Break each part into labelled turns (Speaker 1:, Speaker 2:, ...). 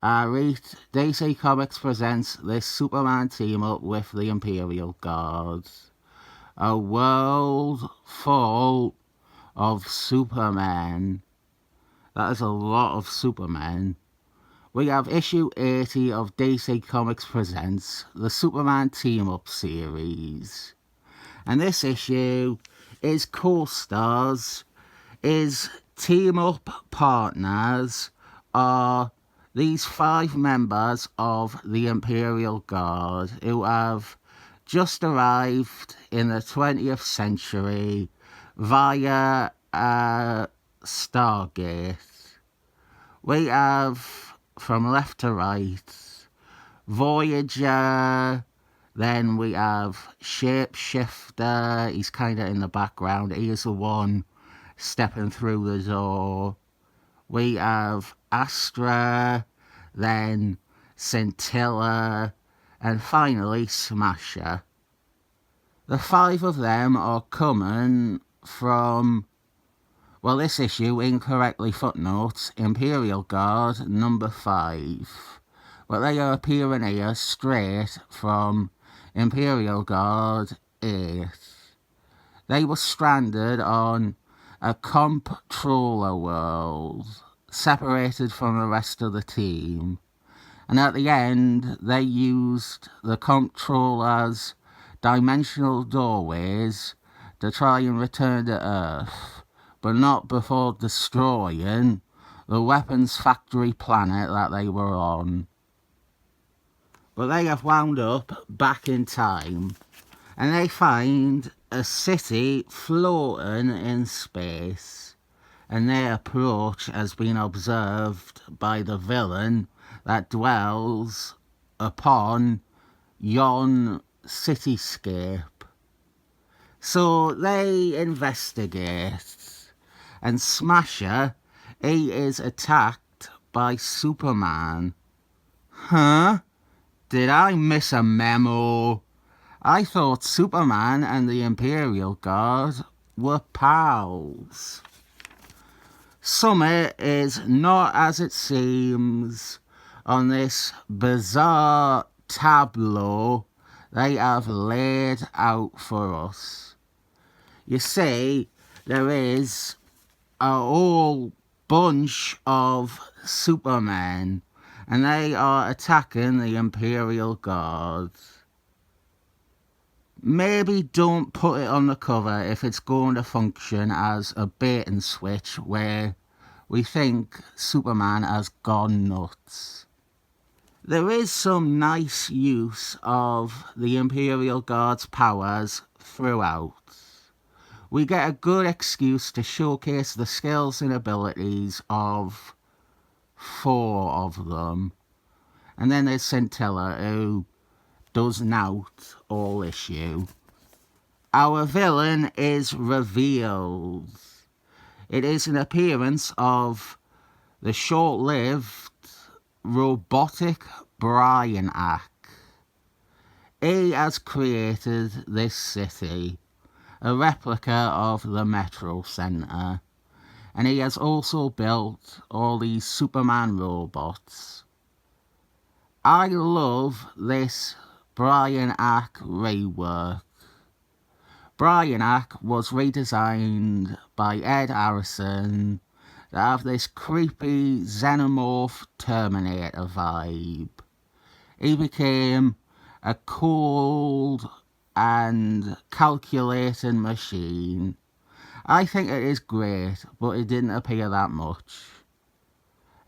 Speaker 1: DC Comics presents this Superman team-up with the Imperial Guards. A world full of Supermen. That is a lot of Supermen. We have issue 80 of DC Comics presents the Superman team-up series. And this issue is co-stars, is team-up partners, are these 5 members of the Imperial Guard who have just arrived in the 20th century via a Stargate. We have, from left to right, Voyager, then we have Shapeshifter, he's kind of in the background, he is the one stepping through the door. We have Astra, then Scintilla, and finally Smasher. The 5 of them are coming from, well, this issue incorrectly footnotes Imperial Guard number 5. But they are appearing here straight from Imperial Guard 8. They were stranded on a comptroller world, separated from the rest of the team. And at the end, they used the comptroller's dimensional doorways to try and return to Earth, but not before destroying the weapons factory planet that they were on. But they have wound up back in time, and they find a city floating in space, and their approach has been observed by the villain that dwells upon yon cityscape. So they investigate, and Smasher, he is attacked by Superman. Huh? Did I miss a memo? I thought Superman and the Imperial Guard were pals. Summit is not as it seems on this bizarre tableau they have laid out for us. You see, there is a whole bunch of Supermen, and they are attacking the Imperial Guard. Maybe don't put it on the cover if it's going to function as a bait and switch where we think Superman has gone nuts. There is some nice use of the Imperial Guard's powers throughout. We get a good excuse to showcase the skills and abilities of 4 of them. And then there's Scintilla, who does nout all issue. Our villain is revealed. It is an appearance of the short-lived robotic Brainiac. He has created this city, a replica of the Metro Center, and he has also built all these Superman robots. I love this Brainiac rework. Brainiac was redesigned by Ed Harrison to have this creepy xenomorph Terminator vibe. He became a cold and calculating machine. I think it is great, but it didn't appear that much.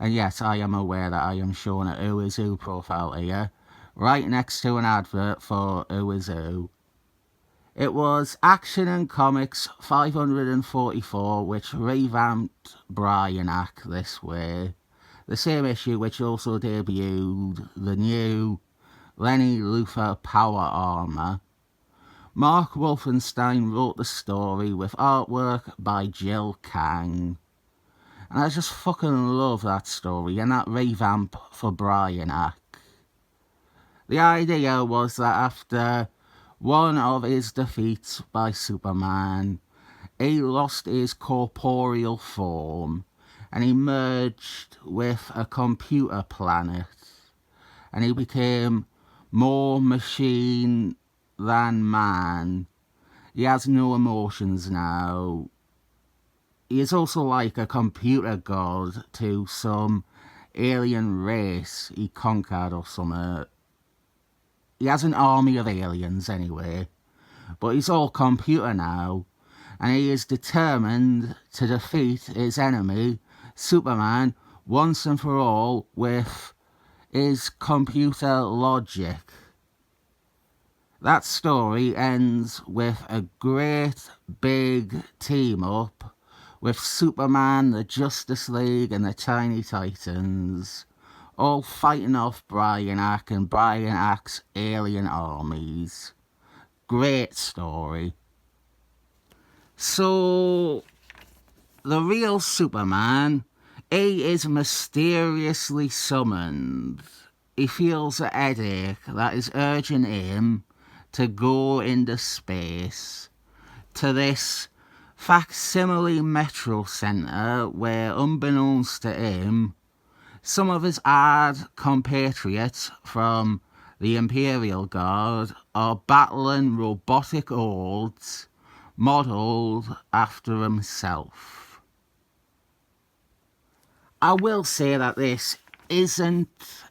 Speaker 1: And yes, I am aware that I am showing a Who Is Who profile here, right next to an advert for Who Is Who. It was Action and Comics 544 which revamped Brainiac this way. The same issue which also debuted the new Lenny Luthor power armor. Mark Wolfenstein wrote the story with artwork by Jill Kang. And I just fucking love that story and that revamp for Brainiac. The idea was that after one of his defeats by Superman, he lost his corporeal form, and he merged with a computer planet, and he became more machine than man. He has no emotions now. He is also like a computer god to some alien race he conquered or something. He has an army of aliens anyway, but he's all computer now, and he is determined to defeat his enemy, Superman, once and for all with his computer logic. That story ends with a great big team up with Superman, the Justice League and the Tiny Titans all fighting off Brainiac and Brainiac's alien armies. Great story. So, the real Superman, he is mysteriously summoned. He feels a headache that is urging him to go into space to this facsimile metro centre where, unbeknownst to him, some of his hard compatriots from the Imperial Guard are battling robotic hordes modelled after himself. I will say that this isn't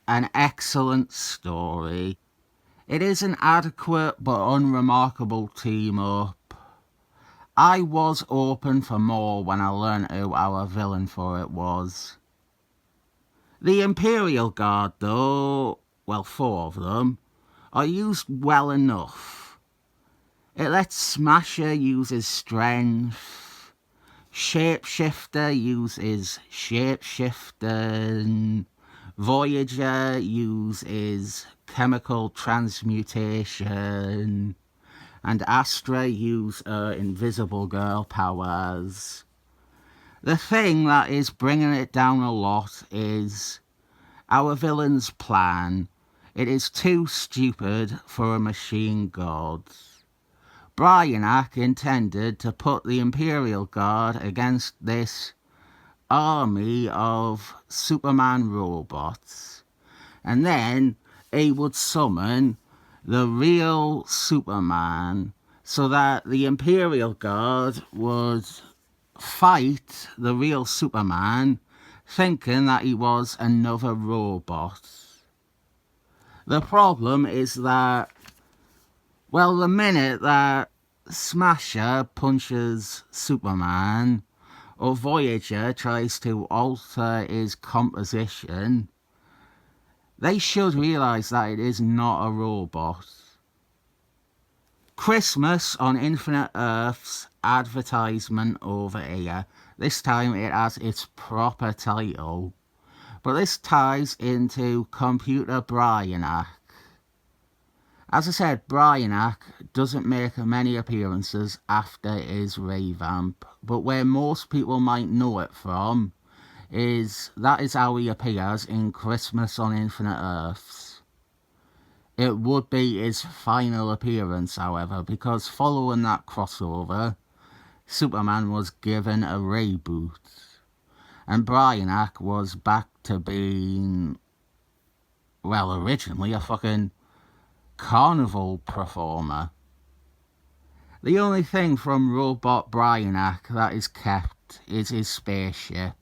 Speaker 1: an excellent story. It is an adequate but unremarkable team-up. I was open for more when I learnt who our villain for it was. The Imperial Guard, though, well, 4 of them, are used well enough. It lets Smasher use his strength, Shapeshifter uses shapeshifting, Voyager uses chemical transmutation, and Astra use her invisible girl powers. The thing that is bringing it down a lot is our villain's plan. It is too stupid for a machine god. Brainiac intended to put the Imperial Guard against this army of Superman robots, and then he would summon the real Superman so that the Imperial Guard would fight the real Superman, thinking that he was another robot. The problem is that, well, the minute that Smasher punches Superman, or Voyager tries to alter his composition, they should realise that it is not a robot. Christmas on Infinite Earth's advertisement over here. This time it has its proper title. But this ties into Computer Brainiac. As I said, Brainiac doesn't make many appearances after his revamp, but where most people might know it from is that is how he appears in Christmas on Infinite Earths. It would be his final appearance, however, because following that crossover, Superman was given a reboot, and Brainiac was back to being, well, originally a fucking carnival performer. The only thing from Robot Brainiac that is kept is his spaceship.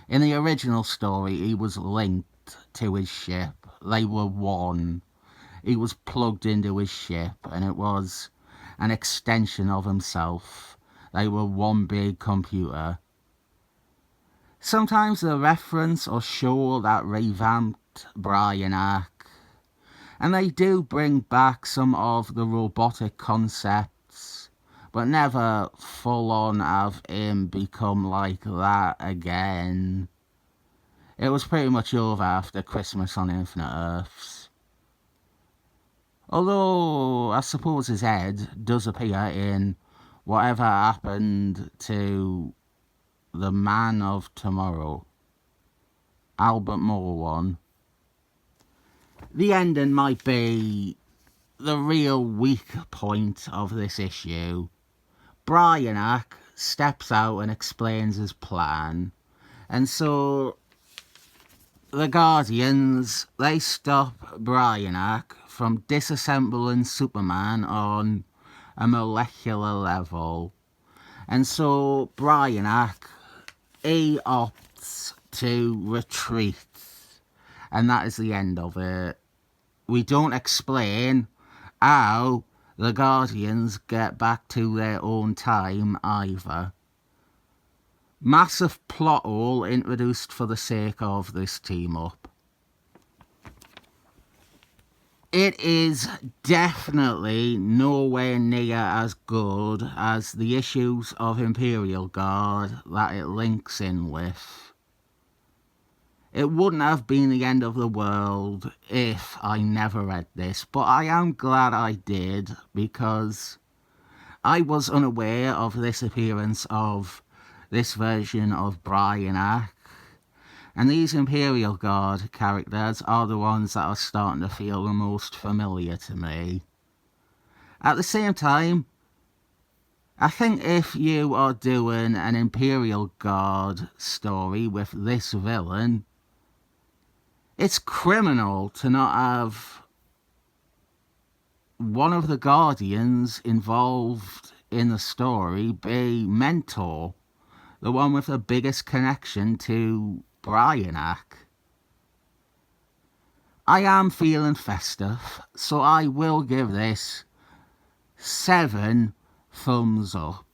Speaker 1: In the original story, he was linked to his ship. They were one. He was plugged into his ship, and it was an extension of himself. They were one big computer. Sometimes they reference or show that revamped Brainiac, and they do bring back some of the robotic concepts, but never full on have him become like that again. It was pretty much over after Christmas on Infinite Earths. Although, I suppose his head does appear in whatever happened to the Man of Tomorrow, Albert Moore one. The ending might be the real weak point of this issue. Brainiac steps out and explains his plan, And so the Guardians, they stop Brainiac from disassembling Superman on a molecular level. And so Brainiac, he opts to retreat. And that is the end of it. We don't explain how the Guardians get back to their own time either. Massive plot hole introduced for the sake of this team up. It is definitely nowhere near as good as the issues of Imperial Guard that it links in with. It wouldn't have been the end of the world if I never read this, but I am glad I did, because I was unaware of this appearance of this version of Brainiac. And these Imperial Guard characters are the ones that are starting to feel the most familiar to me. At the same time, I think if you are doing an Imperial Guard story with this villain, it's criminal to not have one of the Guardians involved in the story be Mentor, the one with the biggest connection to Brainiac. I am feeling festive, so I will give this 7 thumbs up.